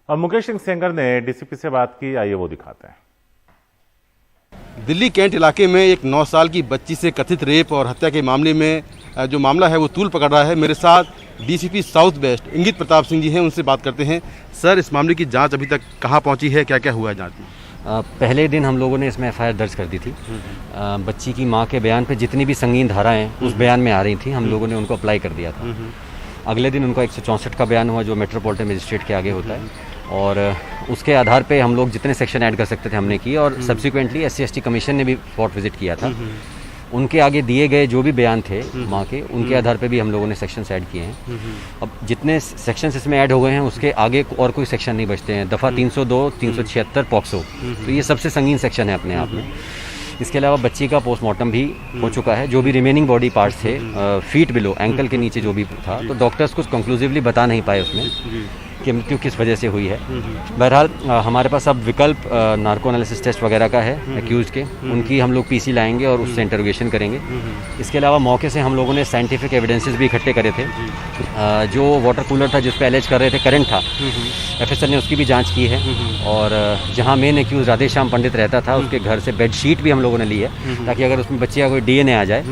और मुकेश सिंह सेंगर ने डीसीपी से बात की, आइए वो दिखाते हैं। दिल्ली कैंट इलाके में एक 9 साल की बच्ची से कथित रेप और हत्या के मामले में जो मामला है वो तूल पकड़ रहा है। मेरे साथ डीसीपी साउथ वेस्ट इंगित प्रताप सिंह जी हैं, उनसे बात करते हैं। सर, इस मामले की जांच अभी तक कहां पहुंची है, क्या क्या हुआ है जांच में? पहले दिन हम लोगों ने इसमें एफआईआर दर्ज कर दी थी। बच्ची की मां के बयान पे जितनी भी संगीन धाराएं उस बयान में आ रही थी, हम लोगों ने उनको अप्लाई कर दिया था। अगले दिन उनका 164 का बयान हुआ जो मेट्रोपॉलिटन मजिस्ट्रेट के आगे होता है, और उसके आधार पे हम लोग जितने सेक्शन ऐड कर सकते थे हमने किए, और सब्सिक्वेंटली SC/ST कमीशन ने भी स्पॉट विजिट किया था। उनके आगे दिए गए जो भी बयान थे माँ के, उनके आधार पे भी हम लोगों ने सेक्शंस ऐड किए हैं। अब जितने सेक्शंस इसमें ऐड हो गए हैं उसके आगे और कोई सेक्शन नहीं बचते हैं। दफ़ा 302, 376 पॉक्सो, तो ये सबसे संगीन सेक्शन है अपने आप में। इसके अलावा बच्ची का पोस्टमार्टम भी हो चुका है। जो भी रिमेनिंग बॉडी पार्ट्स थे फीट बिलो, एंकल के नीचे जो भी था, तो डॉक्टर्स कुछ कंक्लूसिवली बता नहीं पाए उसमें कि मृत्यु किस वजह से हुई है। बहरहाल हमारे पास अब विकल्प नार्को एनालिसिस टेस्ट वगैरह का है एक्यूज के, उनकी हम लोग PC लाएंगे और उससे इंटरोगेशन करेंगे। इसके अलावा मौके से हम लोगों ने साइंटिफिक एविडेंसेस भी इकट्ठे करे थे। जो वाटर कूलर था जिस पे एलेज कर रहे थे करंट था, FSL ने उसकी भी जांच की है। और जहां मेन एक्यूज राधेश्याम पंडित रहता था उसके घर से बेडशीट भी हम लोगों ने ली है, ताकि अगर उसमें बच्चे का कोई DNA आ जाए,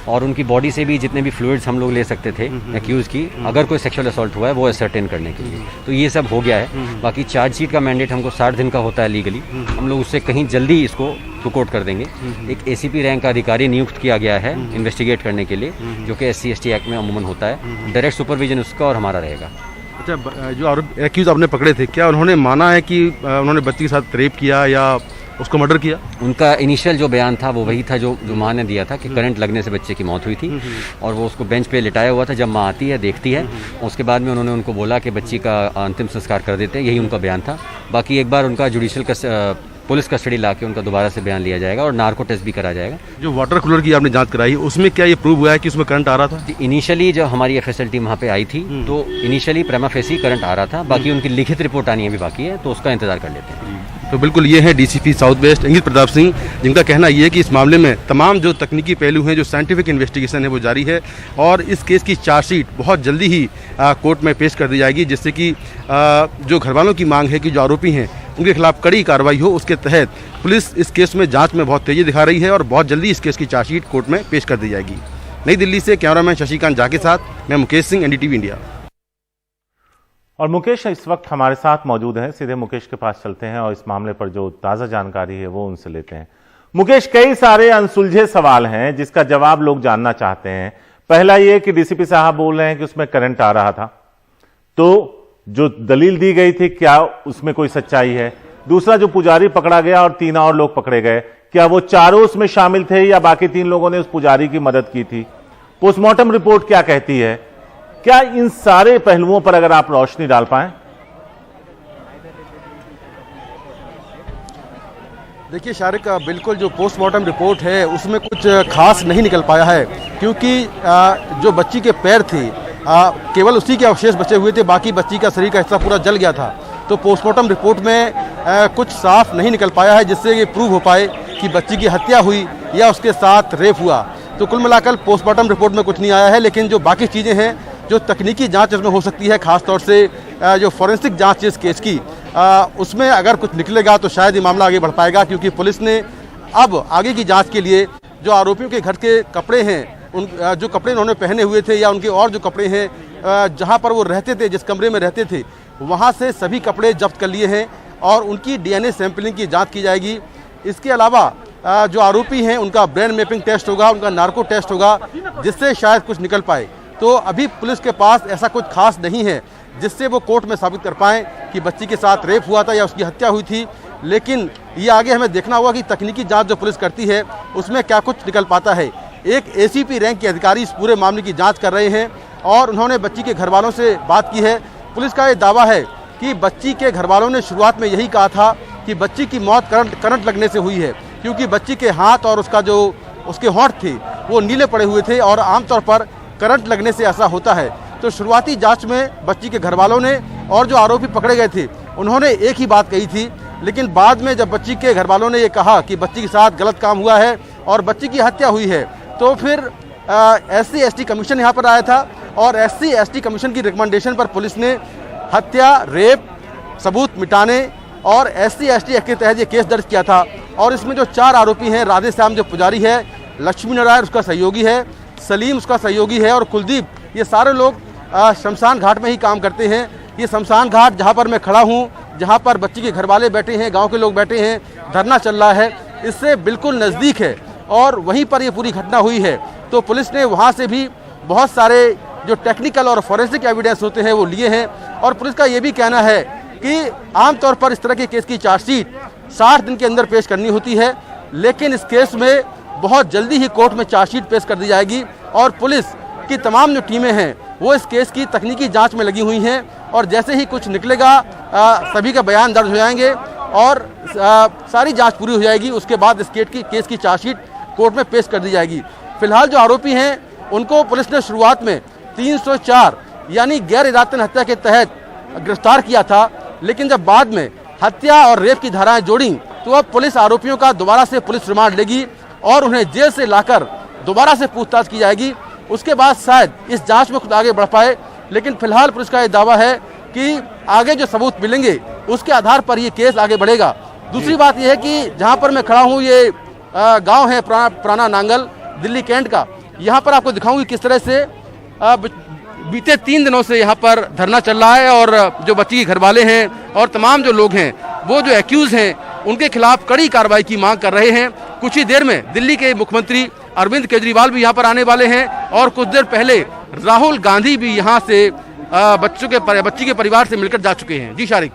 और उनकी बॉडी से भी जितने भी फ्लूइड्स हम लोग ले सकते थे एक्यूज की, अगर कोई सेक्सुअल असॉल्ट हुआ है वो असर्टेन करने के लिए। तो ये सब हो गया है। बाकी चार्जशीट का मैंडेट हमको 60 दिन का होता है लीगली, हम लोग उससे कहीं जल्दी इसको सुकोट कर देंगे। एक ACP रैंक का अधिकारी नियुक्त किया गया है इन्वेस्टिगेट करने के लिए, जो कि SC/ST एक्ट में अमूमन होता है। डायरेक्ट सुपरविजन उसका और हमारा रहेगा। अच्छा, जो एक्यूज आपने पकड़े थे, क्या उन्होंने माना है कि उन्होंने बच्ची के साथ रेप किया या उसको मर्डर किया? उनका इनिशियल जो बयान था वो वही था जो माँ ने दिया था कि करंट लगने से बच्चे की मौत हुई थी, और वो उसको बेंच पे लिटाया हुआ था। जब माँ आती है देखती है, उसके बाद में उन्होंने उनको बोला कि बच्ची का अंतिम संस्कार कर देते हैं, यही उनका बयान था। बाकी एक बार उनका जुडिशियल पुलिस कस्टडी ला के उनका दोबारा से बयान लिया जाएगा और नार्को टेस्ट भी करा जाएगा। जो वाटर कूलर की आपने जांच कराई, उसमें क्या ये प्रूव हुआ है कि उसमें करंट आ रहा था? इनिशियली जब हमारी FSL टीम वहाँ पे आई थी तो इनिशियली प्रेमा फेसी करंट आ रहा था। बाकी उनकी लिखित रिपोर्ट आनी अभी बाकी है, तो उसका इंतजार कर लेते हैं। तो बिल्कुल ये है DCP साउथ वेस्ट इंगित प्रताप सिंह, जिनका कहना ये है कि इस मामले में तमाम जो तकनीकी पहलू हैं, जो साइंटिफिक इन्वेस्टिगेशन है वो जारी है, और इस केस की चार्जशीट बहुत जल्दी ही कोर्ट में पेश कर दी जाएगी, जिससे कि जो घरवालों की मांग है कि जो आरोपी हैं उनके खिलाफ कड़ी कार्रवाई हो। उसके तहत पुलिस इस केस में जांच में बहुत तेजी दिखा रही है और बहुत जल्दी इस केस की चार्जशीट कोर्ट में पेश कर दी जाएगी। नई दिल्ली से कैमरामैन शशिकांत झा के साथ मैं मुकेश सिंह, NDTV इंडिया। और मुकेश इस वक्त हमारे साथ मौजूद हैं, सीधे मुकेश के पास चलते हैं और इस मामले पर जो ताज़ा जानकारी है वो उनसे लेते हैं। मुकेश, कई सारे अनसुलझे सवाल हैं जिसका जवाब लोग जानना चाहते हैं। पहला ये कि DCP साहब बोल रहे हैं कि उसमें करंट आ रहा था, तो जो दलील दी गई थी क्या उसमें कोई सच्चाई है? दूसरा, जो पुजारी पकड़ा गया और 3 और लोग पकड़े गए, क्या वो चारों उसमें शामिल थे या बाकी 3 लोगों ने उस पुजारी की मदद की थी? पोस्टमार्टम रिपोर्ट क्या कहती है? क्या इन सारे पहलुओं पर अगर आप रोशनी डाल पाएं? देखिए शारिक, बिल्कुल जो पोस्टमार्टम रिपोर्ट है उसमें कुछ खास नहीं निकल पाया है, क्योंकि जो बच्ची के पैर थे केवल उसी के अवशेष बचे हुए थे, बाकी बच्ची का शरीर का हिस्सा पूरा जल गया था। तो पोस्टमार्टम रिपोर्ट में कुछ साफ नहीं निकल पाया है जिससे ये प्रूव हो पाए कि बच्ची की हत्या हुई या उसके साथ रेप हुआ। तो कुल मिलाकर पोस्टमार्टम रिपोर्ट में कुछ नहीं आया है, लेकिन जो बाकी चीज़ें हैं, जो तकनीकी जांच इसमें हो सकती है, खासतौर से जो फॉरेंसिक जांच इस केस की, उसमें अगर कुछ निकलेगा तो शायद ये मामला आगे बढ़ पाएगा, क्योंकि पुलिस ने अब आगे की जांच के लिए जो आरोपियों के घर के कपड़े हैं, उन जो कपड़े उन्होंने पहने हुए थे या उनके और जो कपड़े हैं जहां पर वो रहते थे, जिस कमरे में रहते थे, वहां से सभी कपड़े जब्त कर लिए हैं और उनकी DNA सैंपलिंग की जाँच की जाएगी। इसके अलावा जो आरोपी हैं उनका ब्रेन मैपिंग टेस्ट होगा, उनका नार्को टेस्ट होगा, जिससे शायद कुछ निकल पाए। तो अभी पुलिस के पास ऐसा कुछ खास नहीं है जिससे वो कोर्ट में साबित कर पाएं कि बच्ची के साथ रेप हुआ था या उसकी हत्या हुई थी, लेकिन ये आगे हमें देखना होगा कि तकनीकी जांच जो पुलिस करती है उसमें क्या कुछ निकल पाता है। एक ACP रैंक के अधिकारी इस पूरे मामले की जांच कर रहे हैं और उन्होंने बच्ची के घर वालों से बात की है। पुलिस का ये दावा है कि बच्ची के घर वालों ने शुरुआत में यही कहा था कि बच्ची की मौत करंट लगने से हुई है, क्योंकि बच्ची के हाथ और उसका जो उसके होंठ थे वो नीले पड़े हुए थे और आमतौर पर करंट लगने से ऐसा होता है। तो शुरुआती जांच में बच्ची के घर वालों ने और जो आरोपी पकड़े गए थे उन्होंने एक ही बात कही थी, लेकिन बाद में जब बच्ची के घर वालों ने ये कहा कि बच्ची के साथ गलत काम हुआ है और बच्ची की हत्या हुई है, तो फिर SC/ST कमीशन यहाँ पर आया था और SC/ST कमीशन की रिकमेंडेशन पर पुलिस ने हत्या, रेप सबूत मिटाने और SC/ST एक्ट के तहत ये केस दर्ज किया था। और इसमें जो 4 आरोपी हैं, राधेश्याम जो पुजारी है, लक्ष्मी नारायण उसका सहयोगी है, सलीम उसका सहयोगी है और कुलदीप, ये सारे लोग शमशान घाट में ही काम करते हैं। ये शमशान घाट जहाँ पर मैं खड़ा हूँ, जहाँ पर बच्ची के घर वाले बैठे हैं, गांव के लोग बैठे हैं, धरना चल रहा है, इससे बिल्कुल नज़दीक है और वहीं पर ये पूरी घटना हुई है। तो पुलिस ने वहाँ से भी बहुत सारे जो टेक्निकल और फॉरेंसिक एविडेंस होते हैं वो लिए हैं। और पुलिस का ये भी कहना है कि आमतौर पर इस तरह के केस की चार्जशीट 60 दिन के अंदर पेश करनी होती है, लेकिन इस केस में बहुत जल्दी ही कोर्ट में चार्जशीट पेश कर दी जाएगी। और पुलिस की तमाम जो टीमें हैं वो इस केस की तकनीकी जांच में लगी हुई हैं और जैसे ही कुछ निकलेगा सभी का बयान दर्ज हो जाएंगे और सारी जांच पूरी हो जाएगी। उसके बाद इस केस की चार्जशीट कोर्ट में पेश कर दी जाएगी। फिलहाल जो आरोपी हैं उनको पुलिस ने शुरुआत में 304 यानी गैर इरादतन हत्या के तहत गिरफ्तार किया था, लेकिन जब बाद में हत्या और रेप की धाराएं जोड़ी तो अब पुलिस आरोपियों का दोबारा से पुलिस रिमांड लेगी और उन्हें जेल से लाकर दोबारा से पूछताछ की जाएगी। उसके बाद शायद इस जांच में खुद आगे बढ़ पाए, लेकिन फिलहाल पुलिस का ये दावा है कि आगे जो सबूत मिलेंगे उसके आधार पर ये केस आगे बढ़ेगा। दूसरी बात यह है कि जहां पर मैं खड़ा हूं ये गांव है पुराना नांगल, दिल्ली कैंट का। यहाँ पर आपको दिखाऊंगी किस तरह से बीते 3 दिनों से यहाँ पर धरना चल रहा है और जो बच्ची के घर वाले हैं और तमाम जो लोग हैं वो जो एक्यूज हैं उनके खिलाफ कड़ी कार्रवाई की मांग कर रहे हैं। कुछ ही देर में दिल्ली के मुख्यमंत्री अरविंद केजरीवाल भी यहाँ पर आने वाले हैं और कुछ देर पहले राहुल गांधी भी यहाँ से बच्ची के परिवार से मिलकर जा चुके हैं। जी शारिक।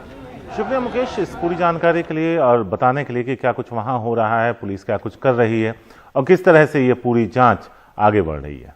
शुक्रिया मुकेश इस पूरी जानकारी के लिए और बताने के लिए कि क्या कुछ वहां हो रहा है, पुलिस क्या कुछ कर रही है और किस तरह से ये पूरी जांच आगे बढ़ रही है।